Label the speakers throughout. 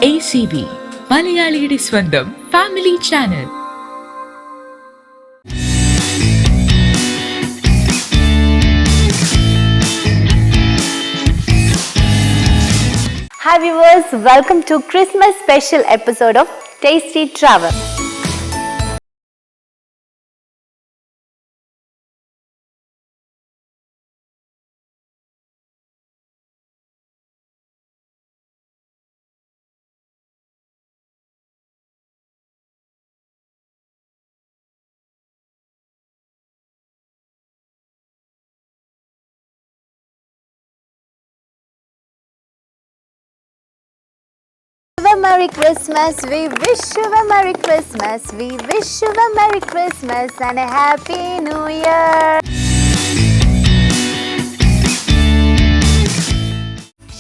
Speaker 1: ACV മലയാളിയുടെ സ്വന്തം family channel.
Speaker 2: Hi viewers, welcome to Christmas special episode of Tasty Travel. Merry Christmas, we wish you a Merry Christmas, we wish you a Merry Christmas and a Happy New Year.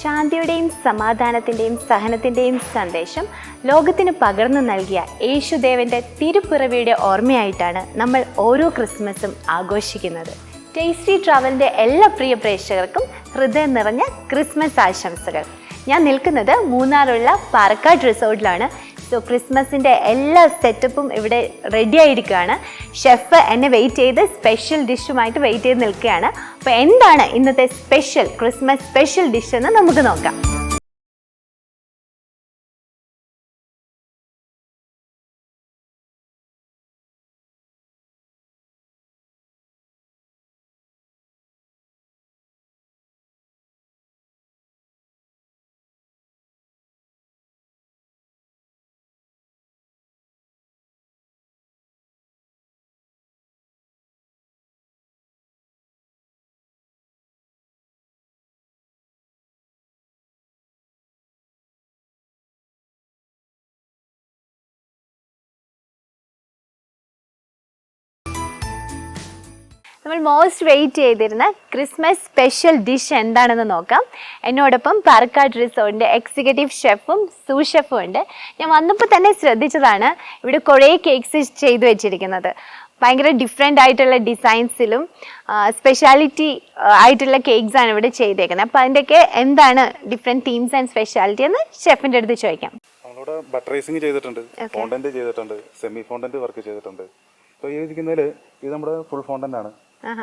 Speaker 2: ശാന്തിയുടെയും സമാധാനത്തിൻ്റെയും സഹനത്തിൻ്റെയും സന്ദേശം ലോകത്തിന് പകർന്നു നൽകിയ യേശുദേവൻ്റെ തിരുപ്പിറവിയുടെ ഓർമ്മയായിട്ടാണ് നമ്മൾ ഓരോ ക്രിസ്മസും ആഘോഷിക്കുന്നത്. Tasty ട്രാവലിൻ്റെ എല്ലാ പ്രിയ പ്രേക്ഷകർക്കും ഹൃദയം നിറഞ്ഞ ക്രിസ്മസ് ആശംസകൾ. ഞാൻ നിൽക്കുന്നത് മൂന്നാറുള്ള പാറക്കാട് റിസോർട്ടിലാണ്. സോ ക്രിസ്മസിൻ്റെ എല്ലാ സെറ്റപ്പും ഇവിടെ റെഡി ആയിരിക്കുകയാണ്. ഷെഫ് എന്നെ വെയിറ്റ് ചെയ്ത് സ്പെഷ്യൽ ഡിഷുമായിട്ട് വെയിറ്റ് ചെയ്ത് നിൽക്കുകയാണ്. അപ്പോൾ എന്താണ് ഇന്നത്തെ ക്രിസ്മസ് സ്പെഷ്യൽ ഡിഷ് എന്ന് നമുക്ക് നോക്കാം. നമ്മൾ മോസ്റ്റ് വെയിറ്റ് ചെയ്തിരുന്ന ക്രിസ്മസ് സ്പെഷ്യൽ ഡിഷ് എന്താണെന്ന് നോക്കാം. എന്നോടൊപ്പം പാറക്കാട് റിസോർട്ടിൻ്റെ എക്സിക്യൂട്ടീവ് ഷെഫും സൂസ് ഷെഫും ഉണ്ട്. ഞാൻ വന്നപ്പോൾ തന്നെ ശ്രദ്ധിച്ചതാണ് ഇവിടെ കുറേ കേക്ക്സ് ചെയ്തു വെച്ചിരിക്കുന്നത്. ഭയങ്കര ഡിഫറെൻ്റ് ആയിട്ടുള്ള ഡിസൈൻസിലും സ്പെഷ്യാലിറ്റി ആയിട്ടുള്ള കേക്ക്സാണ് ഇവിടെ ചെയ്തേക്കുന്നത്. അപ്പോൾ അതിൻ്റെയൊക്കെ എന്താണ് ഡിഫറെൻറ്റ് തീംസ് ആൻഡ് സ്പെഷ്യാലിറ്റി എന്ന് ഷെഫിൻ്റെ അടുത്ത് ചോദിക്കാം.
Speaker 3: നമ്മളിവിടെ ബട്ടറൈസിങ് ചെയ്തിട്ടുണ്ട്, ഫോണ്ടന്റ് ചെയ്തിട്ടുണ്ട്, സെമി ഫോണ്ടന്റ് വർക്ക് ചെയ്തിട്ടുണ്ട്. ഇപ്പോൾ ഈ ഇരിക്കുന്നതിൽ ഇത് നമ്മുടെ ഫുൾ ഫോണ്ടന്റ് ആണ്.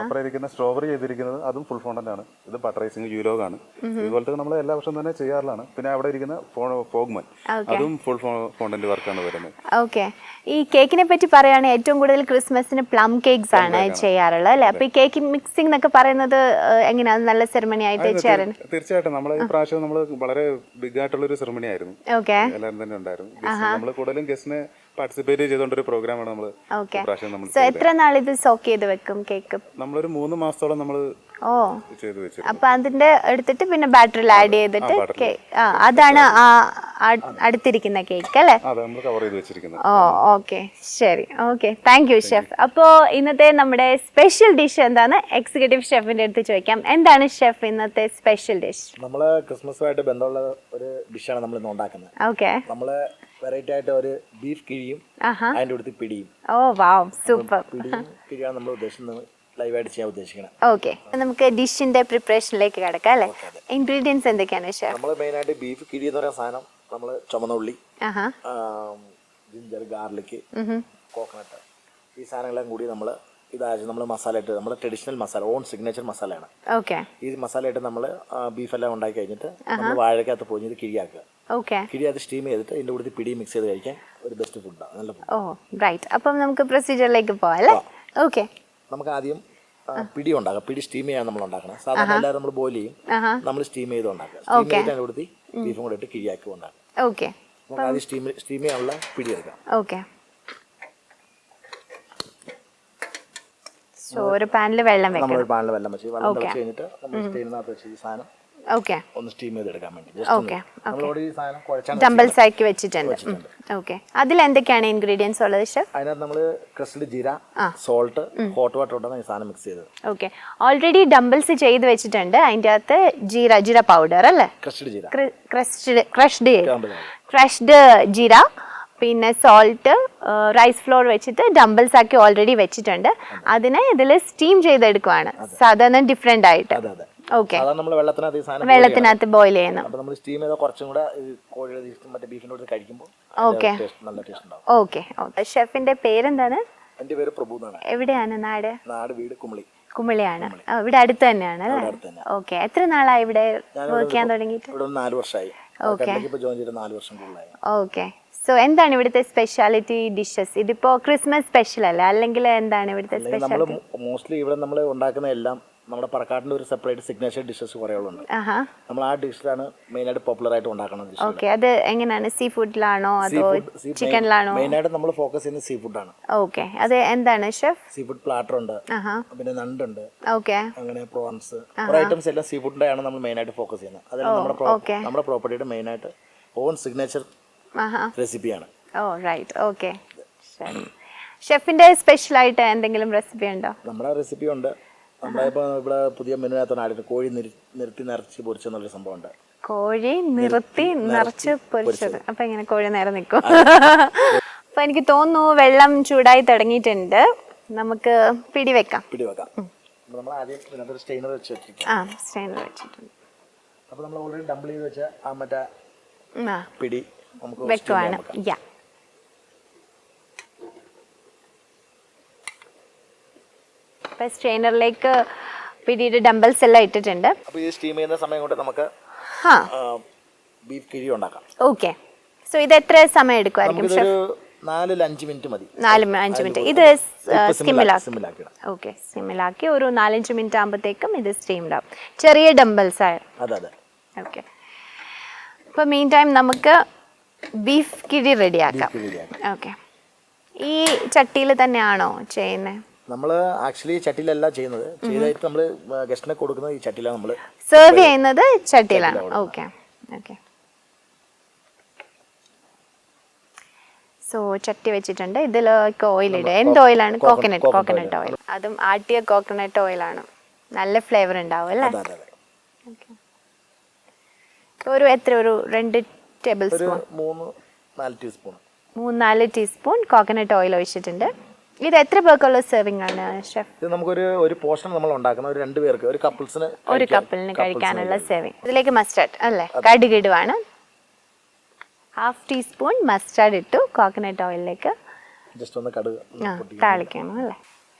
Speaker 3: അപ്പുറം ഇരിക്കുന്ന സ്ട്രോബെറി ചെയ്തിരിക്കുന്നത് അതും ഫുൾ ഫോണ്ടന്റ് ആണ്. ഇത് ബട്ടറൈസിങ് യൂലോഗാണ്. ഇതുപോലത്തെ നമ്മൾ എല്ലാ വർഷവും തന്നെ ചെയ്യാറുള്ളതാണ്. പിന്നെ അവിടെ ഇരിക്കുന്ന ഫോഗ്മൻ അതും ഫുൾ ഫോണ്ടന്റ് വർക്കാണ് വരുന്നത്.
Speaker 2: ഓക്കെ, ഈ കേക്കിനെ പറ്റി പറയുകയാണെങ്കിൽ ഏറ്റവും കൂടുതൽ ക്രിസ്മസിന് പ്ലം കേക്ക്സ് ആണ് ചെയ്യാറുള്ളത് അല്ലേ? അപ്പൊ ഈ കേക്ക് മിക്സിംഗ് എന്നൊക്കെ പറയുന്നത് എങ്ങനെയാണ്? നല്ല സെറമണി ആയിട്ട് ചെയ്യാറുണ്ട്?
Speaker 3: തീർച്ചയായിട്ടും നമ്മൾ ഈ പ്രാവശ്യം നമ്മൾ വളരെ ബിഗ് ആയിട്ടുള്ള ഒരു സെറമണി ആയിരുന്നു. എല്ലാവരും തന്നെ ഉണ്ടായിരുന്നു. നമ്മൾ കൂടുതലും ഗസ്റ്റിനെ പാർട്ടിസിപ്പേറ്റ് ചെയ്തുകൊണ്ടൊരു പ്രോഗ്രാമാണ് നമ്മൾ.
Speaker 2: എത്ര നാൾ ഇത് സോക്ക് ചെയ്ത് വെക്കും കേക്ക്?
Speaker 3: നമ്മളൊരു 3 മാസത്തോളം നമ്മൾ ചെയ്തു വെച്ചു.
Speaker 2: അപ്പൊ അതിന്റെ എടുത്തിട്ട് പിന്നെ ബാറ്ററിൽ ആഡ് ചെയ്തിട്ട് അതാണ് അടുത്തിരിക്കുന്ന കേക്ക് അല്ലേ? ഓ ഓക്കെ, ശരി, ഓക്കെ, താങ്ക് യു ഷെഫ്. അപ്പോൾ ഇന്നത്തെ നമ്മുടെ സ്പെഷ്യൽ ഡിഷ് എന്താണ് എക്സിക്യൂട്ടീവ് ഷെഫിന്റെ അടുത്ത് ചോദിക്കാം. എന്താണ് ഷെഫ് ഇന്നത്തെ സ്പെഷ്യൽ ഡിഷ്?
Speaker 4: നമ്മള് ക്രിസ്മസുമായിട്ട് ബന്ധമുള്ള ഒരു ഡിഷാണ് നമ്മൾ ഇന്ന് ഉണ്ടാക്കുന്നത്.
Speaker 2: ഓക്കെ,
Speaker 4: നമ്മള് വെറൈറ്റി ആയിട്ട് ഒരു ബീഫ് കിഴിയും അതിന്റെ അടുത്ത് പിടിയും.
Speaker 2: ഓ വാവ്, സൂപ്പർ.
Speaker 4: പിടിയും കിഴിയാണ് നമ്മൾ ഉദ്ദേശിക്കുന്നത്, ലൈവായിട്ട് ചെയ്യാൻ ഉദ്ദേശിക്കുന്നത്.
Speaker 2: ഓക്കെ, നമുക്ക് ഡിഷിന്റെ പ്രിപ്പറേഷനിലേക്ക് കിടക്കാം അല്ലേ? ഇൻഗ്രീഡിയൻസ് എന്തൊക്കെയാണ് ഷെഫ്?
Speaker 4: നമ്മൾ മെയിൻ ആയിട്ട് ബീഫ് കിഴി എന്ന് പറയുന്ന സാധനം നമ്മൾ ചുമന്ന ഉള്ളി, ജിഞ്ചർ, ഗാർലിക്, കോക്കനട്ട്, ഈ സാധനങ്ങളെല്ലാം കൂടി നമ്മൾ ഇതാഴ്ച നമ്മൾ മസാല ഇട്ട് നമ്മുടെ ട്രഡീഷണൽ മസാല, ഓൺ സിഗ്നേച്ചർ മസാലയാണ്.
Speaker 2: ഓക്കെ,
Speaker 4: ഈ മസാല ഇട്ട് നമ്മൾ ബീഫ് എല്ലാം ഉണ്ടാക്കി കഴിഞ്ഞിട്ട് നമ്മൾ വാഴക്കകത്ത് പൊഴിഞ്ഞത് കിഴിയാക്കുക. കിഴി അത് സ്റ്റീം ചെയ്തിട്ട് ഇതിന്റെ കൂടെ പിടി മിക്സ് ചെയ്ത് കഴിക്കാൻ ഒരു ബെസ്റ്റ് ഫുഡാണ്, നല്ല ഫുഡ്.
Speaker 2: ഓ റൈറ്റ്, അപ്പം നമുക്ക് പ്രൊസീജിയറിലേക്ക് പോവാം അല്ലേ? ഓക്കെ,
Speaker 4: നമുക്ക് ആദ്യം പിടി ഉണ്ടാക്കാം. പിടി സ്റ്റീം ചെയ്യാൻ നമ്മൾ ഉണ്ടാക്കണം. സാധാരണ എല്ലാവരും നമ്മൾ ബോയിൽ ചെയ്യും, നമ്മൾ സ്റ്റീം ചെയ്ത് ഉണ്ടാക്കുക. സ്റ്റീം ചെയ്തിട്ട് കൊടുത്ത് ബീഫും കൂടെ ഇട്ട് കിഴിയാക്കി ഉണ്ടാക്കാം.
Speaker 2: ഓക്കെ,
Speaker 4: നമുക്ക് ആദ്യം സ്റ്റീം ചെയ്യാനുള്ള പിടി എടുക്കാം.
Speaker 2: ഓക്കെ, ഒരു പാനിൽ വെള്ളം വെക്കണം.
Speaker 4: നമ്മൾ ഒരു പാനിൽ വെള്ളം വെച്ച് വെള്ളം വെച്ച് കഴിഞ്ഞിട്ട് നമ്മൾ സ്റ്റീമിനകത്ത് വെച്ച് ഈ സാധനം ഒന്ന് സ്റ്റീം ചെയ്തെടുക്കാൻ വേണ്ടി
Speaker 2: ഡംബിൾസ് ആക്കി വെച്ചിട്ടുണ്ട്. ഓക്കെ, അതിൽ എന്തൊക്കെയാണ് ഇൻഗ്രീഡിയൻസ് ഉള്ളത് ഷെഫ്?
Speaker 4: അതിനകത്ത് നമ്മൾ crushed jeera, salt, hot water ഇട്ടാണ് ഈ സാധനം മിക്സ് ചെയ്തത്.
Speaker 2: ഓക്കെ, ഓൾറെഡി ഡംബിൾസ് ചെയ്ത് വെച്ചിട്ടുണ്ട്. അതിൻ്റെ അകത്ത് ജീര പൗഡർ അല്ലേ? ക്രഷ്ഡ് ജീര, പിന്നെ സോൾട്ട്, റൈസ് ഫ്ലോർ വെച്ചിട്ട് ഡംബിൾസ് ആക്കി ഓൾറെഡി വെച്ചിട്ടുണ്ട്. അതിനെ ഇതിൽ സ്റ്റീം ചെയ്തെടുക്കുവാണ് സാധാരണ ഡിഫറെൻ്റ് ആയിട്ട്. ഓക്കെ,
Speaker 4: അതാണ് നമ്മൾ വെള്ളത്തിനകത്ത് ഈ സാധനം
Speaker 2: വെള്ളത്തിനകത്ത് ബോയിൽ ചെയ്യുന്നു.
Speaker 4: അപ്പോൾ നമ്മൾ സ്റ്റീം ചെയ്താൽ കുറച്ചും കൂടെ കോഴിയുടെ മറ്റേ ബീഫിൻ്റെ കൂടെ കഴിക്കുമ്പോൾ
Speaker 2: ഓക്കെ,
Speaker 4: നല്ല ടേസ്റ്റ് ഉണ്ടാവും.
Speaker 2: ഓക്കെ. ഷെഫിന്റെ പേരെന്താണ്?
Speaker 4: എൻ്റെ പേര് പ്രഭു എന്നാണ്.
Speaker 2: എവിടെയാണ് നാട്?
Speaker 4: വീട് കുമളി.
Speaker 2: കുമിളിയാണ്. ഇവിടെ അടുത്ത് തന്നെയാണ് അല്ലേ? ഓക്കെ. എത്ര നാളായി ഇവിടെ വർക്ക് ചെയ്യാൻ തുടങ്ങിയിട്ട്?
Speaker 4: ഇവിടെ 4 വർഷമായി.
Speaker 2: ഓക്കെ,
Speaker 4: ഇപ്പോൾ ജോയിൻ ചെയ്ത് 4 വർഷം കൂടുതലായി.
Speaker 2: ഓക്കെ. സോ എന്താണ് ഇവിടുത്തെ സ്പെഷ്യാലിറ്റി ഡിഷസ്? ഇതിപ്പോ ക്രിസ്മസ് സ്പെഷ്യൽ അല്ല, അല്ലെങ്കിൽ എന്താണ് ഇവിടുത്തെ
Speaker 4: നമ്മൾ
Speaker 2: സ്പെഷ്യാലിറ്റി?
Speaker 4: മോസ്റ്റ്ലി ഇവിടെ നമ്മൾ ഉണ്ടാക്കുന്ന എല്ലാം നമ്മുടെ പറക്കാട്ടിൻ്റെ ഒരു സെപ്പറേറ്റ് സിഗ്നേച്ചർ ഡിഷസ് കുറേയുണ്ട്. നമ്മൾ ആ ഡിഷിലാണ് മെയിനായിട്ട് പോപ്പുലർ ആയിട്ട് ഉണ്ടാക്കുന്നത്.
Speaker 2: ഓക്കെ, അത് എങ്ങനെയാണ്? സീ ഫുഡിലാണോ അതോ ചിക്കനിലാണോ?
Speaker 4: മെയിനായിട്ട് നമ്മൾ ഫോക്കസ് ചെയ്യുന്നത് സീ ഫുഡാണ്.
Speaker 2: ഓക്കെ, അത് എന്താണ് ഷെഫ്?
Speaker 4: സീ ഫുഡ് പ്ലാറ്റർ ഉണ്ട്, പിന്നെ നണ്ടുണ്ട്,
Speaker 2: ഓക്കെ,
Speaker 4: അങ്ങനെ പ്രോൺസ്, കുറേ ഐറ്റംസ് എല്ലാം സീ ഫുഡിന്റെ ആണ് നമ്മൾ മെയിനായിട്ട് ഫോക്കസ് ചെയ്യുന്നത്. അതെല്ലാം നമ്മുടെ പ്രോപ്പർട്ടിയുടെ മെയിനായിട്ട് ഓൺ സിഗ്നേച്ചർ റെസിപ്പിയാണ്.
Speaker 2: ഓ റൈറ്റ്, ഓക്കെ. ശരി. ഷെഫിന്റെ സ്പെഷ്യൽ ആയിട്ട് എന്തെങ്കിലും റെസിപ്പി ഉണ്ടോ?
Speaker 4: നമ്മുടെ റെസിപ്പി ഉണ്ട്. നമ്മളിപ്പോൾ ഇവിടെ പുതിയ മെനുവിനകത്താണ് ആയിട്ട് കോഴി നിറച്ച് പൊരിച്ചെന്നുള്ളൊരു സംഭവം ഉണ്ട്.
Speaker 2: കോഴി നിറച്ച് പൊരിച്ചത്. അപ്പൊ എങ്ങനെ കോഴി നേരെ നിൽക്കും? അപ്പൊ എനിക്ക് തോന്നുന്നു വെള്ളം ചൂടായി തുടങ്ങിയിട്ടുണ്ട്, നമുക്ക് പിടി വെക്കാം.
Speaker 4: നമ്മൾ ആദ്യം ഇതിനകത്തൊരു സ്റ്റെയിനർ വെച്ച് വെച്ചിരിക്കും.
Speaker 2: സ്റ്റെയിനർ വെച്ചിട്ടുണ്ട്.
Speaker 4: അപ്പോൾ നമ്മൾ ഓൾറെഡി ഡംബിൾ ചെയ്ത് വെച്ച ആ മറ്റേ പിടി നമുക്ക്
Speaker 2: വെക്കുവാണ്. യാ, ഇപ്പൊ സ്ട്രെയിനറിലേക്ക് പിടിയുടെ ഡംബൽസ് എല്ലാം ഇട്ടിട്ടുണ്ട്.
Speaker 4: അപ്പോൾ ഈ സ്റ്റീം ചെയ്യുന്ന സമയം കൊണ്ട് നമുക്ക് ബീഫ് കിഴി ഉണ്ടാക്കാം.
Speaker 2: ഓക്കെ. സോ ഇത് എത്ര സമയം എടുക്കുമായിരിക്കും ഷെഫ്?
Speaker 4: 4-5 മിനിറ്റ് മതി.
Speaker 2: 4-5 മിനിറ്റ്. ഇത് സ്കിമ്മിലാക്കി. ഓക്കെ, സ്കിമ്മിലാക്കി ഒരു 4-5 മിനിറ്റ് ആകുമ്പോഴത്തേക്കും ഇത് സ്റ്റീംഡ് ആവും. ചെറിയ ഡംബൽസ് ആണ്.
Speaker 4: അതെ.
Speaker 2: ഓക്കെ. അപ്പോൾ മീൻ ടൈം നമുക്ക് ബീഫ് കിഴി റെഡിയാക്കാം. ഓക്കെ. ഈ ചട്ടിയിൽ തന്നെയാണോ ചെയ്യുന്നത്?
Speaker 4: നമ്മൾ ആക്ച്വലി ചട്ടിയിലല്ല ചെയ്യുന്നത്. ചെയ്തായിട്ട് നമ്മൾ ഗസ്റ്റിനെ കൊടുക്കുന്നത് ഈ ചട്ടിയിലാണ്. നമ്മൾ
Speaker 2: സെർവ് ചെയ്യുന്നത് ചട്ടിയിലാണ്. Okay, okay. സോ ചട്ടി വെച്ചിട്ടുണ്ട്. ഇതിലേക്ക് ഓയിൽ ഇടുക. എന്ത് ഓയിലാണ്? Coconut oil. അതും ആട്ടിയ കോക്കനട്ട് ഓയിലാണ്. നല്ല ഫ്ലേവർ ഉണ്ടാവും അല്ലേ? ഓക്കെ. ഒരു 2 table spoon, 3-4 teaspoon coconut oil ഒഴിച്ചിട്ടുണ്ട്. ഇത് എത്ര പേർക്കുള്ള സെർവിംഗ് ആണ് ഷെഫ്?
Speaker 4: ഇത് നമുക്കൊരു പോർഷൻ നമ്മൾ ഉണ്ടാക്കുന്ന ഒരു 2 പേർക്ക്, ഒരു കപ്പിളിന്
Speaker 2: കഴിക്കാനുള്ള സെർവിംഗ്. ഇതിലേക്ക് മസ്റ്റാർഡ് അല്ലേ? കടുക് ഇടുവാണ്. 1/2 ടീസ്പൂൺ മസ്റ്റാർഡ് ഇട്ടു കോക്കനട്ട് ഓയിലിലേക്ക്.
Speaker 4: ജസ്റ്റ് ഒന്ന് കടുക്
Speaker 2: താളിക്കണം അല്ലേ?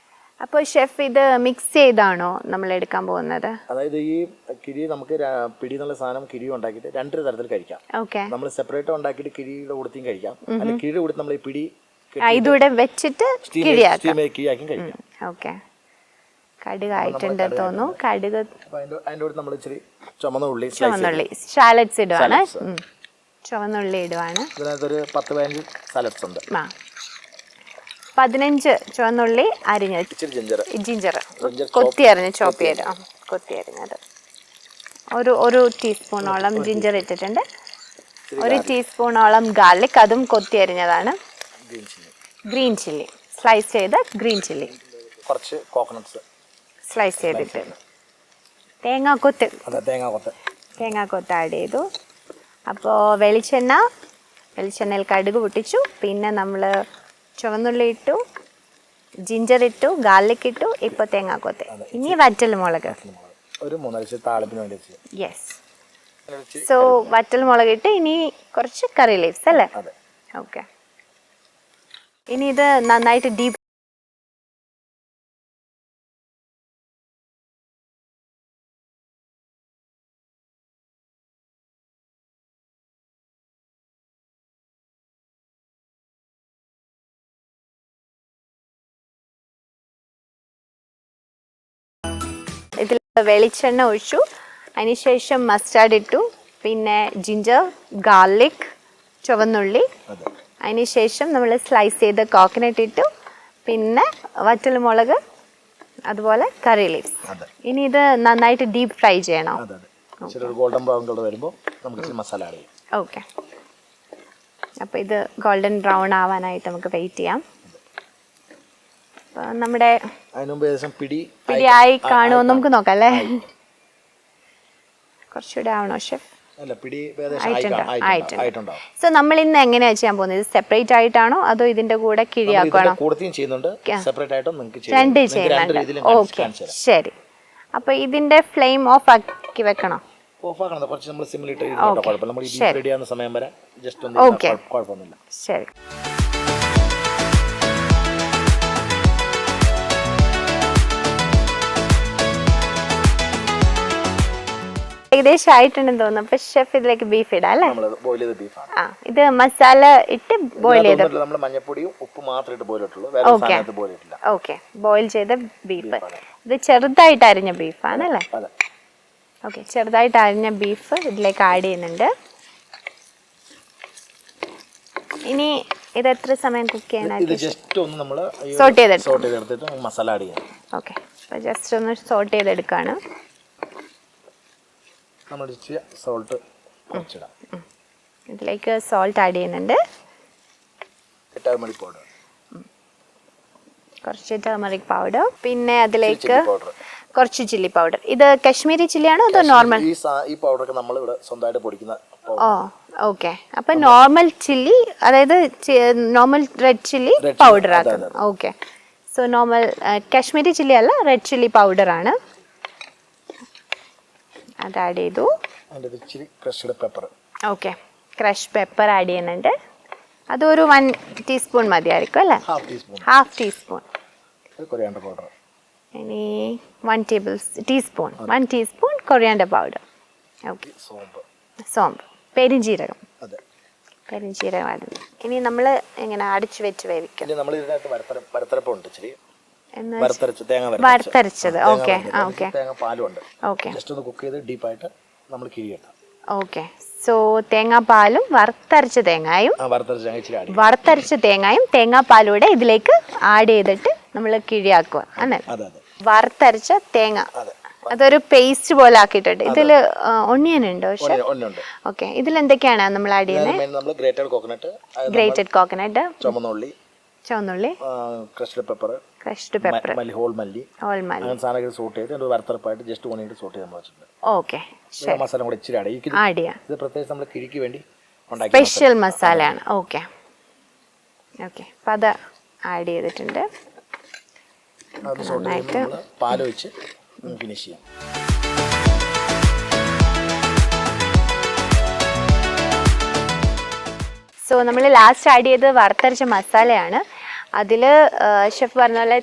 Speaker 2: അപ്പോൾ ഷെഫ് ഇത് മിക്സ് ചെയ്താണോ നമ്മൾ എടുക്കാൻ പോകുന്നത്?
Speaker 4: അതായത് ഈ കിഴി നമുക്ക് പിടി എന്നുള്ള സാധനം കിഴി ഉണ്ടാക്കിയിട്ട് 2 തരത്തിൽ കഴിക്കാം.
Speaker 2: ഓക്കെ.
Speaker 4: നമ്മൾ സെപ്പറേറ്റ് ഉണ്ടാക്കിയിട്ട് കിഴിയുടെ കൂടത്തിയും കഴിക്കാം, അല്ലെങ്കിൽ കിഴിയുടെ കൂടെ നമ്മൾ ഈ പിടി
Speaker 2: ഇതൂടെ വെച്ചിട്ട് കിഴിയാക്കി
Speaker 4: കഴിക്കാം.
Speaker 2: ഓക്കെ. കടുക് ആയിട്ടുണ്ട് തോന്നുന്നു. കടുക്,
Speaker 4: അതിൻ്റെ കൂടെ നമ്മൾ ഇച്ചിരി ചുവന്നുള്ളി
Speaker 2: ഷാലറ്റ്സ് ഇടുവാണ്. ചുവന്നുള്ളി ഇടുവാണ്.
Speaker 4: ഇതിനകത്തൊരു 10-15 സാലഡ്സ് ഉണ്ട്.
Speaker 2: 15 ചുവന്നുള്ളി അരിഞ്ഞത്, ജിഞ്ചർ കൊത്തി അരിഞ്ഞത് ഒരു ടീസ്പൂണോളം ജിഞ്ചർ ഇട്ടിട്ടുണ്ട്. 1 ടീസ്പൂണോളം ഗാർലിക്, അതും കൊത്തി അരിഞ്ഞതാണ്. ഗ്രീൻ ചില്ലി സ്ലൈസ് ചെയ്ത് ഗ്രീൻ ചില്ലി,
Speaker 4: കുറച്ച് കോക്കനട്ട്സ്
Speaker 2: സ്ലൈസ് ചെയ്തിട്ട്, തേങ്ങാക്കൊത്ത് ആഡ് ചെയ്തു. അപ്പോൾ വെളിച്ചെണ്ണയിൽ കടുക് പൊട്ടിച്ചു. പിന്നെ നമ്മൾ ചുവന്നുള്ളി ഇട്ടു, ജിഞ്ചർ ഇട്ടു, ഗാർലിക് ഇട്ടു, ഇപ്പോൾ തേങ്ങാക്കൊത്ത്. ഇനി വറ്റൽമുളക്,
Speaker 4: ഒരു 3 താളിപ്പിന് വേണ്ടി.
Speaker 2: യെസ്. സോ വറ്റൽമുളക് ഇട്ട് ഇനി കുറച്ച് കറി ലീവ്സ് അല്ലേ? ഓക്കെ. ഇനി ഇത് നന്നായിട്ട് ഡീപ്പ് ഇതിൽ വെളിച്ചെണ്ണ ഒഴിച്ചു. അതിനുശേഷം മസ്റ്റാർഡ് ഇട്ടു, പിന്നെ ജിഞ്ചർ, ഗാർലിക്, ചുവന്നുള്ളി, അതിനുശേഷം നമ്മൾ സ്ലൈസ് ചെയ്ത കോക്കനട്ട് ഇട്ടു, പിന്നെ വറ്റൽമുളക്, അതുപോലെ കറി ലീവ്സ്. ഇനി ഇത് നന്നായിട്ട് ഡീപ്പ് ഫ്രൈ ചെയ്യണം.
Speaker 4: ഗോൾഡൻ ബ്രൗൺ കളർ വരുമ്പോൾ നമുക്ക് മസാല ആഡ് ചെയ്യാം.
Speaker 2: ഓക്കെ. അപ്പോൾ ഇത് ഗോൾഡൻ ബ്രൗൺ ആവാനായിട്ട് നമുക്ക് വെയിറ്റ് ചെയ്യാം. അപ്പോൾ നമ്മുടെ പിടിയായി കാണുമോ നമുക്ക് നോക്കാം അല്ലേ? കുറച്ചുകൂടെ ആവണോ ഷെഫ്? സോ നമ്മൾ ഇന്ന് എങ്ങനെയാണ് ചെയ്യാൻ പോകുന്നത്? ഇത് സെപ്പറേറ്റ് ആയിട്ടാണോ അതോ ഇതിന്റെ കൂടെ കിഴിയാക്കണോ?
Speaker 4: 2 ചെയ്യുന്നുണ്ട്.
Speaker 2: ഓക്കെ, ശരി. അപ്പോൾ ഇതിൻ്റെ ഫ്ലെയിം ഓഫ് ആക്കി വെക്കണോ?
Speaker 4: ഓഫ് ആക്കണം, കുറച്ച് നമ്മൾ സിമ്മിലിട്ട് കുഴപ്പമില്ല. നമ്മൾ ഈ ബീഫ് റെഡി ആവുന്ന സമയം വരെ ജസ്റ്റ് ഒന്ന് കുഴപ്പമൊന്നുമില്ല.
Speaker 2: ശരി. ഏകദേശം ആയിട്ടുണ്ടെന്ന് തോന്നുന്നു. അപ്പൊ ഷെഫ് ഇതിലേക്ക് ബീഫ് ഇടാം അല്ലേ?
Speaker 4: ബോയിൽ ചെയ്ത ബീഫാണ്.
Speaker 2: ഇത് മസാല ഇട്ട് ബോയിൽ ചെയ്ത്
Speaker 4: നമ്മൾ മഞ്ഞപ്പൊടിയും ഉപ്പ് മാത്രം ഇട്ട് ബോയിൽ ഇട്ടുള്ളൂ, വേറെ സാധനത്ത് ബോയിൽ ഇട്ടില്ല.
Speaker 2: ഓക്കെ, ബോയിൽ ചെയ്ത ബീഫ്. ഇത് ചെറുതായിട്ട് അരിഞ്ഞ ബീഫാണല്ലേ?
Speaker 4: അതെ.
Speaker 2: ഓക്കെ, ചെറുതായിട്ട് അരിഞ്ഞ ബീഫ് ഇതിലേക്ക് ആഡ് ചെയ്യുന്നുണ്ട്. ഇനി ഇത് എത്ര സമയം കുക്ക് ചെയ്യാനായിട്ട്?
Speaker 4: ഇത് ജസ്റ്റ് ഒന്ന് നമ്മൾ
Speaker 2: സോട്ട്
Speaker 4: ചെയ്തെടുത്തിട്ട് മസാല ആഡ് ചെയ്യാം.
Speaker 2: ഓക്കെ, അപ്പോൾ ജസ്റ്റ് ഒന്ന് സോട്ട് ചെയ്തെടുക്കുകയാണ്.
Speaker 4: നമ്മൾ സോൾട്ട് കുറച്ചിടാം.
Speaker 2: ഇതിലേക്ക് സോൾട്ട് ആഡ് ചെയ്യുന്നുണ്ട്.
Speaker 4: ടർമറിക് പൗഡർ,
Speaker 2: കുറച്ച് ടർമറിക് പൗഡർ, പിന്നെ അതിലേക്ക് കുറച്ച് ചില്ലി പൗഡർ. ഇത് കാശ്മീരി ചില്ലിയാണോ അതോ നോർമൽ?
Speaker 4: ഈ പൗഡറൊക്കെ നമ്മൾ ഇവിടെ സ്വന്തമായിട്ട് പൊടിക്കുന്ന.
Speaker 2: ഓ ഓക്കെ, അപ്പൊ നോർമൽ ചില്ലി, അതായത് നോർമൽ റെഡ് ചില്ലി പൗഡർ ആക്കുന്നു. Okay, so normal Kashmiri chilli അല്ല, റെഡ് ചില്ലി പൗഡർ ആണ്. അത് ആഡ് ചെയ്തു. ഓക്കെ, ക്രഷ് പെപ്പർ ആഡ് ചെയ്യുന്നുണ്ട്. അതൊരു 1 ടീസ്പൂൺ മതിയായിരിക്കും അല്ലേ? Half teaspoon. ഇനി 1 ടീസ്പൂൺ കൊറിയാണ്ടർ പൗഡർ. ഓക്കെ, സോമ്പ്, പെരിഞ്ജീരകം ആടുന്നു. ഇനി നമ്മൾ എങ്ങനെ അടിച്ചു വെച്ച് വേവിക്കാം? വറുത്തരച്ചത്. Okay okay, okay. Okay, so തേങ്ങാപ്പാലും വറുത്തരച്ച തേങ്ങായും തേങ്ങാപ്പാലൂടെ ഇതിലേക്ക് ആഡ് ചെയ്തിട്ട് നമ്മൾ കിഴിയാക്കുക അല്ലേ? വറുത്തരച്ച തേങ്ങ അതൊരു പേസ്റ്റ് പോലെ ആക്കിയിട്ടുണ്ട്. ഇതിൽ ഒണിയൻ ഉണ്ടോ? ഓക്കെ, ഇതിൽ എന്തൊക്കെയാണ് നമ്മൾ ആഡ് ചെയ്യുന്നത്? ഗ്രേറ്റഡ് കോക്കനട്ട്, ചുവന്നുള്ളി, ക്രഷ്ഡ് പെപ്പർ, ഹോൾ മല്ലി സോട്ട് ചെയ്ത് വറുത്തരപ്പായിട്ട് ജസ്റ്റ് ഓണിയിട്ട് സോട്ട് ചെയ്ത് നമ്മൾ വെച്ചിട്ടുണ്ട്. ഓക്കെ, മസാല കൂടെ ഇച്ചിരി ആഡ് ചെയ്യാം. ഇത് പ്രത്യേകിച്ച് നമ്മൾ കിഴിക്ക് വേണ്ടി സ്പെഷ്യൽ മസാലയാണ്. ഓക്കെ ഓക്കെ, അപ്പം അത് ആഡ് ചെയ്തിട്ടുണ്ട്. നന്നായിട്ട് പാൽ ഒഴിച്ച് ഫിനിഷ് ചെയ്യാം. സോ നമ്മൾ ലാസ്റ്റ് ആഡ് ചെയ്ത് വറുത്തരച്ച മസാലയാണ്. അതിൽ ഷെഫ് പറഞ്ഞ പോലെ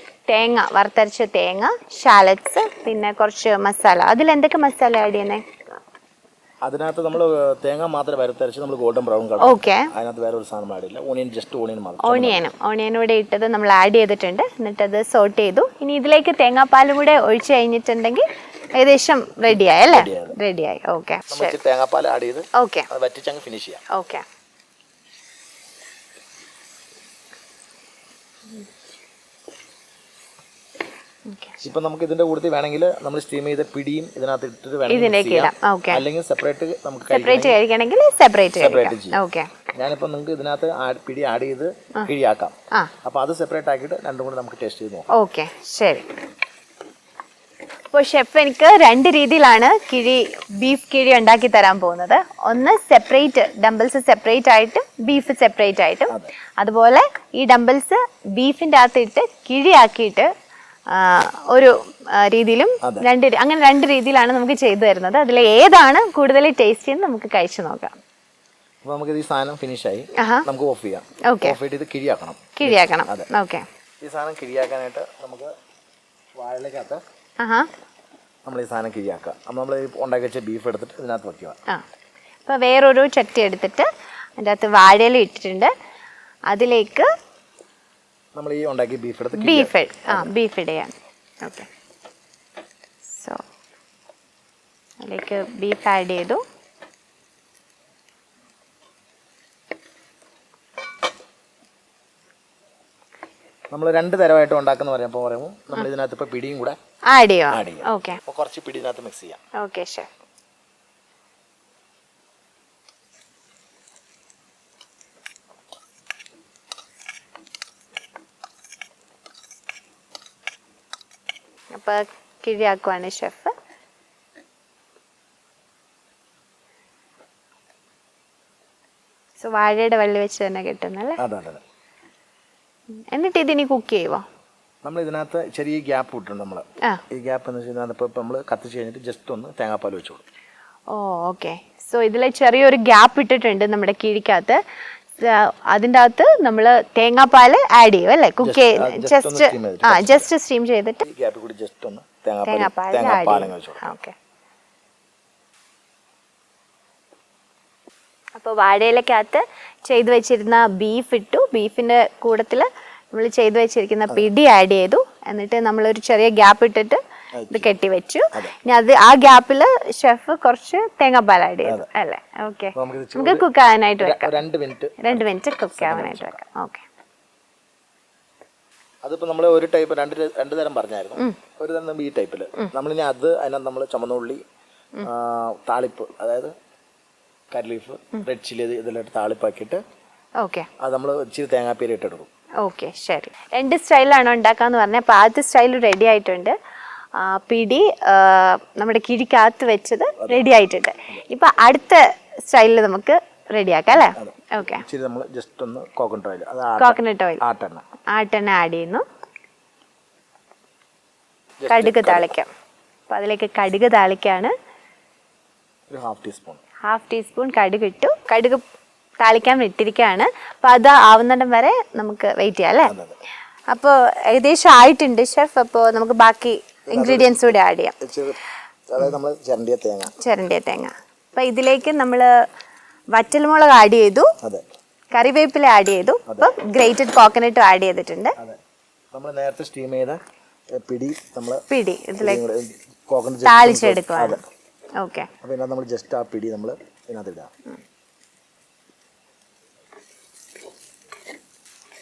Speaker 2: വറുത്തരച്ച തേങ്ങ, ഷാലറ്റ്സ്, പിന്നെ കുറച്ച് മസാല. അതിൽ എന്തൊക്കെ മസാല ആഡ് ചെയ്യുന്നത്? അതിനകത്ത് നമ്മൾ തേങ്ങ മാത്രം വറുത്തരച്ച് നമ്മൾ ഗോൾഡൻ ബ്രൗൺ കളർ. ഓക്കെ, അതിനകത്ത് വേറെ ഒരു സാധനം ആഡ് ഇല്ല. ഓണിയനൂടെ ഇട്ടത് നമ്മൾ ആഡ് ചെയ്തിട്ടുണ്ട്. എന്നിട്ട് അത് സോട്ട് ചെയ്തു. ഇനി ഇതിലേക്ക് തേങ്ങാപ്പാലും കൂടെ ഒഴിച്ച് കഴിഞ്ഞിട്ടുണ്ടെങ്കിൽ ഏകദേശം റെഡിയായി അല്ലേ? റെഡിയായി. ഓക്കെ, തേങ്ങാപ്പാൽ ആഡ് ചെയ്ത് ഓക്കെ വറ്റിച്ചങ്ങ് ഫിനിഷ് ചെയ്യാം. ഓക്കെ, ഇപ്പൊ നമുക്ക് ഇതിന്റെ കൂടെ വേണമെങ്കിൽ നമ്മൾ സ്റ്റീം ചെയ്ത പിടിയും ഇതിനകത്ത് ഇട്ടിട്ട് വേണമെങ്കിൽ, അല്ലെങ്കിൽ സെപ്പറേറ്റ് നമുക്ക് കഴിക്കണമെങ്കിൽ സെപ്പറേറ്റ് ചെയ്യാം. ഞാനിപ്പോ നിങ്ങൾക്ക് ഇതിനകത്ത് പിടി ആഡ് ചെയ്ത് കിഴിയാക്കാം. അപ്പൊ അത് സെപ്പറേറ്റ് ആക്കിയിട്ട് രണ്ടും കൂടെ നമുക്ക് ടേസ്റ്റ് ചെയ്ത് നോക്കാം. ഓക്കെ, ശരി. അപ്പോൾ ഷെഫ് എനിക്ക് 2 രീതിയിലാണ് ബീഫ് കിഴി ഉണ്ടാക്കി തരാൻ പോകുന്നത്. ഒന്ന് സെപ്പറേറ്റ് ഡംബിൾസ് സെപ്പറേറ്റ് ആയിട്ടും ബീഫ് സെപ്പറേറ്റ് ആയിട്ടും, അതുപോലെ ഈ ഡംബിൾസ് ബീഫിൻ്റെ അകത്തിട്ട് കിഴിയാക്കിയിട്ട് ഒരു രീതിയിലും അങ്ങനെ 2 രീതിയിലാണ് നമുക്ക് ചെയ്തു തരുന്നത്. അതിൽ ഏതാണ് കൂടുതൽ ടേസ്റ്റി എന്ന് നമുക്ക് കഴിച്ചു നോക്കാം. അപ്പോൾ നമുക്ക് ഈ സാധനം ഫിനിഷ് ആയി, നമുക്ക് ഓഫ് ചെയ്യാം. ഓഫ് ചെയ്തിട്ട് ഇത് കിഴിയാക്കണം. ഓക്കെ, ഈ സാധനം കിഴിയാക്കാനായിട്ട് നമുക്ക് വാഴയിലേക്കകത്ത് നമ്മൾ ഈ സാധനം കിഴിയാക്കുക. അപ്പോൾ നമ്മൾ ഉണ്ടാക്കി വെച്ച ബീഫ് എടുത്തിട്ട് ഇതിനകത്ത് വയ്ക്കുക. അപ്പോൾ വേറൊരു ചട്ടി എടുത്തിട്ട് അതിൻ്റെ അകത്ത് വാഴയില ഇട്ടിട്ടുണ്ട്. അതിലേക്ക് നമ്മൾ ഈ ഉണ്ടാക്കി ബീഫ് ഇടുകയാണ്. ഓക്കെ, സോ അതിലേക്ക് ബീഫ് ആഡ് ചെയ്തു. നമ്മൾ 2 തരമായിട്ട് ഉണ്ടാക്കുന്ന പറയുമ്പോൾ നമ്മൾ ഇതിനകത്ത് ഇപ്പോൾ പിടിയും കൂടെ ആഡ് ചെയ്യാം. ഓക്കെ, അപ്പോൾ കുറച്ച് പിടി ഇതിനകത്ത് മിക്സ് ചെയ്യാം. ഓക്കെ, ശരി. അപ്പോൾ കിഴിയാക്കുവാണ് ഷെഫ്. സോ വാഴയുടെ വള്ളി വെച്ച് തന്നെ കിട്ടുന്നല്ലേ? എന്നിട്ട് ഇതിനി കുക്ക് ചെയ്യുമോ?
Speaker 4: നമ്മൾ ഇതിനകത്ത് ചെറിയ ഗ്യാപ്പ് വിട്ടിട്ടുണ്ട് നമ്മൾ. ഈ ഗ്യാപ്പ് എന്ന് വെച്ചാൽ ഇപ്പോൾ നമ്മൾ കത്തിച്ച് കഴിഞ്ഞിട്ട് ജസ്റ്റ് ഒന്ന് തേങ്ങാപ്പാൽ വെച്ച് കൊടുക്കും.
Speaker 2: ഓ ഓക്കെ. സോ ഇതിൽ ചെറിയൊരു ഗ്യാപ്പ് ഇട്ടിട്ടുണ്ട് നമ്മുടെ കിഴിക്കകത്ത്. അതിൻ്റെ അകത്ത് നമ്മൾ തേങ്ങാപ്പാൽ ആഡ് ചെയ്യും അല്ലേ? കുക്ക് ജസ്റ്റ് സ്റ്റീം ചെയ്തിട്ട്
Speaker 4: ഈ ഗ്യാപ്പിൽ കൂടി ജസ്റ്റ് ഒന്ന്
Speaker 2: തേങ്ങാപ്പാൽ ഓക്കെ. അപ്പോൾ വാഴയിലക്കകത്ത് ചെയ്തു വെച്ചിരുന്ന ബീഫ് ഇട്ടു. ബീഫിൻ്റെ കൂട്ടത്തിൽ നമ്മൾ ചെയ്തു വെച്ചിരിക്കുന്ന പിടി ആഡ് ചെയ്തു. എന്നിട്ട് നമ്മളൊരു ചെറിയ ഗ്യാപ്പ് ഇട്ടിട്ട് ഇത് കെട്ടി വെച്ചു. ഇനി ആ ഗ്യാപ്പിൽ ഷെഫ് കുറച്ച് തേങ്ങാപ്പാൽ ആഡ് ചെയ്തു അല്ലേ? ഓക്കെ. നമുക്ക് കുക്ക് ആവാനായിട്ട് വെക്കാം. 2 മിനിറ്റ് കുക്ക് ആവാനായിട്ട് വെക്കാം. ഓക്കെ.
Speaker 4: അതിപ്പോൾ നമ്മൾ ഒരു ടൈപ്പ് രണ്ട് തരം പറഞ്ഞായിരുന്നു. ഒരു തരം ഈ ടൈപ്പിൽ നമ്മളിനി അതിനകത്ത് നമ്മൾ ചുമന്നുള്ളി, താളിപ്പ്, അതായത് കറി ലീഫ്, റെഡ് ചില്ലി ഇതെല്ലാം താളിപ്പാക്കിയിട്ട്
Speaker 2: ഓക്കെ
Speaker 4: അത് നമ്മൾ ഇച്ചിരി തേങ്ങാപ്പീര ഇട്ടെടുക്കും.
Speaker 2: ഓക്കെ ശരി. 2 സ്റ്റൈലാണ് ഉണ്ടാക്കാന്ന് പറഞ്ഞാൽ. അപ്പോൾ ആദ്യത്തെ സ്റ്റൈൽ റെഡി ആയിട്ടുണ്ട്. പിടി നമ്മുടെ കിഴിക്കകത്ത് വെച്ചത് റെഡി ആയിട്ടുണ്ട്. ഇപ്പം അടുത്ത സ്റ്റൈലിൽ നമുക്ക് റെഡിയാക്കാം അല്ലേ? ഓക്കെ.
Speaker 4: ഇച്ചിരി നമ്മൾ ജസ്റ്റ് ഒന്ന്
Speaker 2: കോക്കനട്ട് ഓയിൽ ആട്ടെണ്ണ ആഡ് ചെയ്യുന്നു. കടുക് താളിക്കാം. അപ്പം അതിലേക്ക് കടുക് താളിക്കാണ്.
Speaker 4: ഒരു
Speaker 2: ഹാഫ് ടീസ്പൂൺ കടുക് ഇട്ടു. കടുക് താളിക്കാൻ ഇട്ടിരിക്കുകയാണ്. അപ്പോൾ അത് ആവുന്നിടം വരെ നമുക്ക് വെയിറ്റ് ചെയ്യാം അല്ലേ? അപ്പോൾ ഏകദേശം ആയിട്ടുണ്ട് ഷെഫ്. അപ്പോൾ നമുക്ക് ബാക്കി ഇൻഗ്രീഡിയൻസ് കൂടെ ആഡ് ചെയ്യാം. ചിരണ്ടിയ തേങ്ങ. അപ്പം ഇതിലേക്ക് നമ്മൾ വറ്റൽമുളക് ആഡ് ചെയ്തു, കറിവേപ്പില ആഡ് ചെയ്തു, അപ്പം ഗ്രേറ്റഡ് കോക്കനട്ടും ആഡ് ചെയ്തിട്ടുണ്ട്.
Speaker 4: നമ്മൾ നേരത്തെ സ്റ്റീം ചെയ്ത
Speaker 2: പിടി ഇതിലേക്ക് താളിച്ചെടുക്കുകയാണ്. ഓക്കെ.
Speaker 4: അപ്പോൾ നമ്മൾ ജസ്റ്റ് ആ പിടി നമ്മൾ ഇതിനകത്ത് ഇടാം.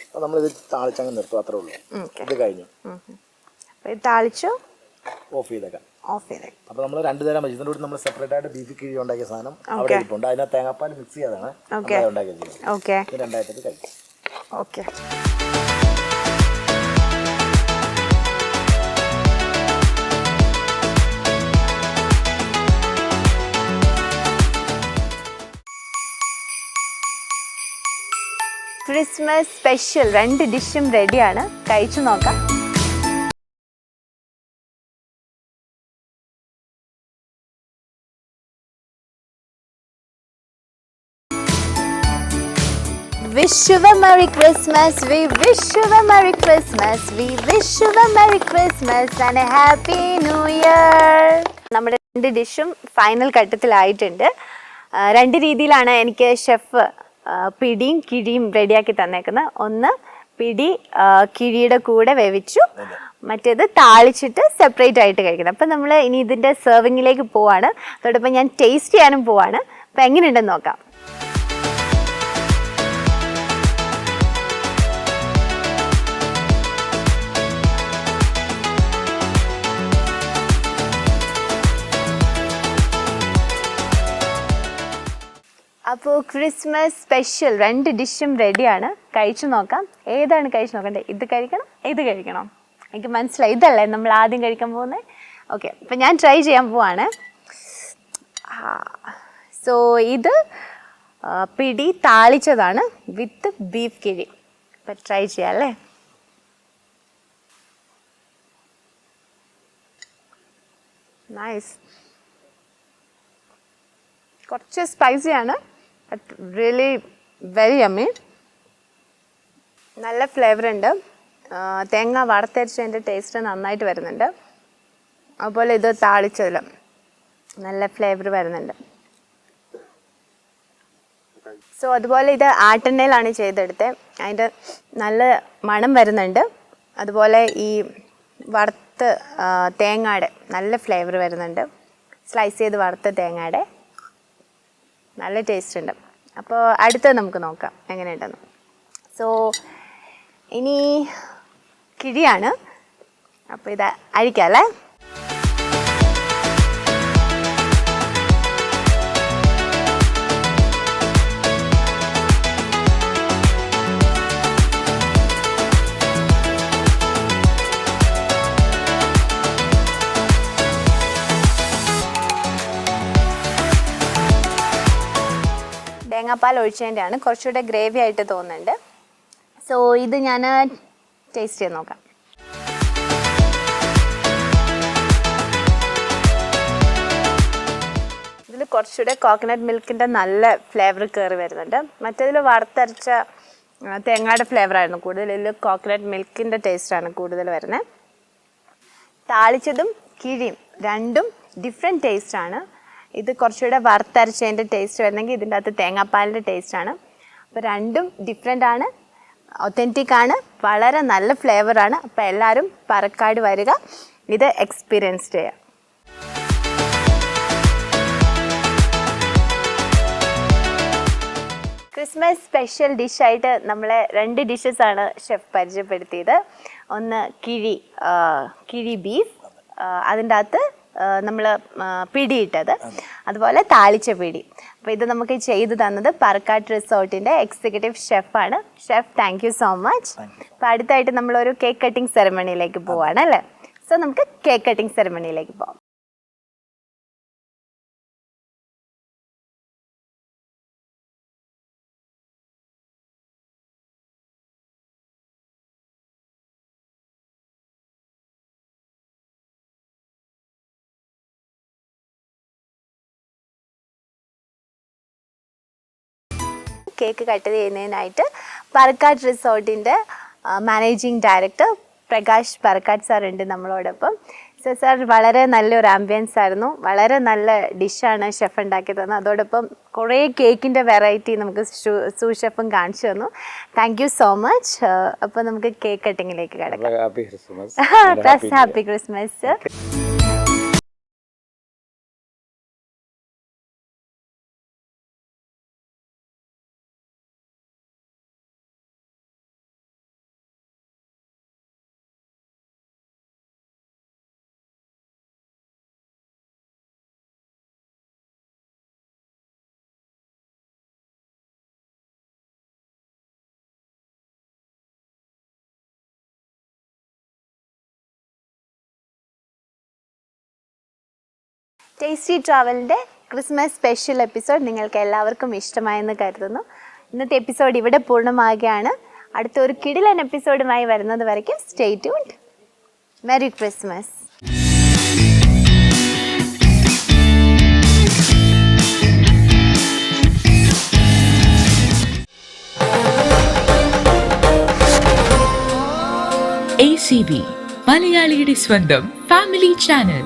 Speaker 4: അപ്പോൾ നമ്മളിത് താളിച്ചങ്ങ് നിർത്തും, അത്രേ ഉള്ളൂ. ഇത് കഴിഞ്ഞു.
Speaker 2: അപ്പോൾ ഇത് താളിച്ചു
Speaker 4: ഓഫ് ചെയ്തേക്കാം. അപ്പോൾ നമ്മൾ 2 തരം വെച്ച് ഇതിൻ്റെ കൂടെ നമ്മൾ സെപ്പറേറ്റ് ആയിട്ട് ബീഫ് കിഴി ഉണ്ടാക്കിയ സാധനം അവിടെ ഇരിപ്പുണ്ട്. അതിനകത്ത് തേങ്ങാപ്പാൽ മിക്സ് ചെയ്തതാണ് ഉണ്ടാക്കിയത്.
Speaker 2: ഓക്കെ.
Speaker 4: ഇത് 2 ആയിട്ട് കഴിക്കും.
Speaker 2: ഓക്കെ. ക്രിസ്മസ് സ്പെഷ്യൽ 2 ഡിഷും റെഡിയാണ്. കഴിച്ചു നോക്കാം. Wish you a Merry Christmas, we wish you a Merry Christmas, we wish you a Merry Christmas and a Happy New Year. നമ്മുടെ 2 ഡിഷും ഫൈനൽ ഘട്ടത്തിലായിട്ടുണ്ട്. 2 രീതിയിലാണ് എനിക്ക് ഷെഫ് പിടിയും കിഴിയും റെഡിയാക്കി തന്നേക്കുന്നത്. ഒന്ന് പിടി കിഴിയുടെ കൂടെ വേവിച്ചു, മറ്റേത് താളിച്ചിട്ട് സെപ്പറേറ്റ് ആയിട്ട് കഴിക്കുന്നത്. അപ്പം നമ്മൾ ഇനി ഇതിൻ്റെ സെർവിങ്ങിലേക്ക് പോവാണ്. അതോടൊപ്പം ഞാൻ ടേസ്റ്റ് ചെയ്യാനും പോവാണ്. അപ്പം എങ്ങനെയുണ്ടെന്ന് നോക്കാം. അപ്പോൾ ക്രിസ്മസ് സ്പെഷ്യൽ 2 ഡിഷും റെഡിയാണ്. കഴിച്ചു നോക്കാം. ഏതാണ് കഴിച്ചു നോക്കണ്ടേ? ഇത് കഴിക്കണം, ഇത് കഴിക്കണം? എനിക്ക് മനസ്സിലായി, ഇതല്ലേ നമ്മൾ ആദ്യം കഴിക്കാൻ പോകുന്നത്. ഓക്കെ. അപ്പം ഞാൻ ട്രൈ ചെയ്യാൻ പോവാണ്. സോ ഇത് പിടി താളിച്ചതാണ് വിത്ത് ബീഫ് കിഴി. അപ്പം ട്രൈ ചെയ്യാം അല്ലേ? നൈസ്. കുറച്ച് സ്പൈസിയാണ്, ബട്ട് റിയലി വെരി യമ്മി. നല്ല ഫ്ലേവർ ഉണ്ട്. തേങ്ങ വറുത്തരച്ചതിൻ്റെ ടേസ്റ്റ് നന്നായിട്ട് വരുന്നുണ്ട്. അതുപോലെ ഇത് താളിച്ചതിൽ നല്ല ഫ്ലേവർ വരുന്നുണ്ട്. സോ അതുപോലെ ഇത് ആട്ടെണ്ണയിലാണ് ചെയ്തെടുത്തത്. അതിൻ്റെ നല്ല മണം വരുന്നുണ്ട്. അതുപോലെ ഈ വറുത്ത് തേങ്ങയുടെ നല്ല ഫ്ലേവർ വരുന്നുണ്ട്. സ്ലൈസ് ചെയ്ത് വറുത്ത തേങ്ങയുടെ നല്ല ടേസ്റ്റ് ഉണ്ട്. അപ്പോൾ അടുത്തത് നമുക്ക് നോക്കാം എങ്ങനെയുണ്ടെന്ന്. സോ ഇനി കിഴിയാണ്. അപ്പോൾ ഇത് അഴിക്കാം അല്ലേ? തേങ്ങാപ്പാൽ ഒഴിച്ചതിൻ്റെയാണ്, കുറച്ചുകൂടെ ഗ്രേവി ആയിട്ട് തോന്നുന്നുണ്ട്. സോ ഇത് ഞാൻ ടേസ്റ്റ് ചെയ്ത് നോക്കാം. കുറച്ചുകൂടെ കോക്കനട്ട് മിൽക്കിൻ്റെ നല്ല ഫ്ലേവർ കയറി വരുന്നുണ്ട്. മറ്റേതിൽ വറുത്തരച്ച തേങ്ങയുടെ ഫ്ലേവറായിരുന്നു കൂടുതൽ. ഇതിൽ കോക്കനട്ട് മിൽക്കിൻ്റെ ടേസ്റ്റാണ് കൂടുതൽ വരുന്നത്. താളിച്ചതും കിഴിയും രണ്ടും ഡിഫറെൻറ്റ് ടേസ്റ്റാണ്. ഇത് കുറച്ചുകൂടെ വറുത്തരച്ചതിൻ്റെ ടേസ്റ്റ് വരുന്നെങ്കിൽ ഇതിൻ്റെ അകത്ത് തേങ്ങാപ്പാലിൻ്റെ ടേസ്റ്റാണ്. അപ്പോൾ രണ്ടും ഡിഫറെൻ്റ് ആണ്, ഒത്തൻറ്റിക് ആണ്, വളരെ നല്ല ഫ്ലേവറാണ്. അപ്പോൾ എല്ലാവരും പാലക്കാട് വരിക, ഇത് എക്സ്പീരിയൻസ് ചെയ്യുക. ക്രിസ്മസ് സ്പെഷ്യൽ ഡിഷായിട്ട് നമ്മളെ 2 ഡിഷസാണ് ഷെഫ് പരിചയപ്പെടുത്തിയത്. ഒന്ന് കിഴി ബീഫ്, അതിൻ്റെ അകത്ത് നമ്മൾ പിടിയിട്ടത്, അതുപോലെ താളിച്ച പിടി. അപ്പോൾ ഇത് നമുക്ക് ചെയ്തു തന്നത് പാലക്കാട് റിസോർട്ടിൻ്റെ എക്സിക്യൂട്ടീവ് ഷെഫാണ്. Chef, thank you so much. അപ്പോൾ അടുത്തായിട്ട് നമ്മളൊരു കേക്ക് കട്ടിംഗ് സെറമണിയിലേക്ക് പോവാണ് അല്ലേ? സോ നമുക്ക് കേക്ക് കട്ടിംഗ് സെറമണിയിലേക്ക് പോവാം. കേക്ക് കട്ട് ചെയ്യുന്നതിനായിട്ട് പാലക്കാട് റിസോർട്ടിൻ്റെ managing director Prakash Palakkad sir ഉണ്ട് നമ്മളോടൊപ്പം. സോ സാർ, വളരെ നല്ലൊരു ആംബിയൻസ് ആയിരുന്നു, വളരെ നല്ല ഡിഷാണ് ഷെഫ് ഉണ്ടാക്കി തന്നത്. അതോടൊപ്പം കുറേ കേക്കിൻ്റെ വെറൈറ്റി നമുക്ക് ഷെഫും കാണിച്ചു തന്നു. Thank you so much. അപ്പോൾ നമുക്ക് കേക്ക് കട്ടിങ്ങിലേക്ക് കിടക്കാം. Happy Christmas. ടേസ്റ്റി ട്രാവലിൻ്റെ ക്രിസ്മസ് സ്പെഷ്യൽ എപ്പിസോഡ് നിങ്ങൾക്ക് എല്ലാവർക്കും ഇഷ്ടമായെന്ന് കരുതുന്നു. ഇന്നത്തെ എപ്പിസോഡ് ഇവിടെ പൂർണ്ണമാകുകയാണ്. അടുത്തൊരു കിടിലൻ എപ്പിസോഡുമായി വരുന്നത് വരയ്ക്കും stay tuned. Merry Christmas.
Speaker 1: ACB മലയാളിയുടെ സ്വന്തം ഫാമിലി ചാനൽ.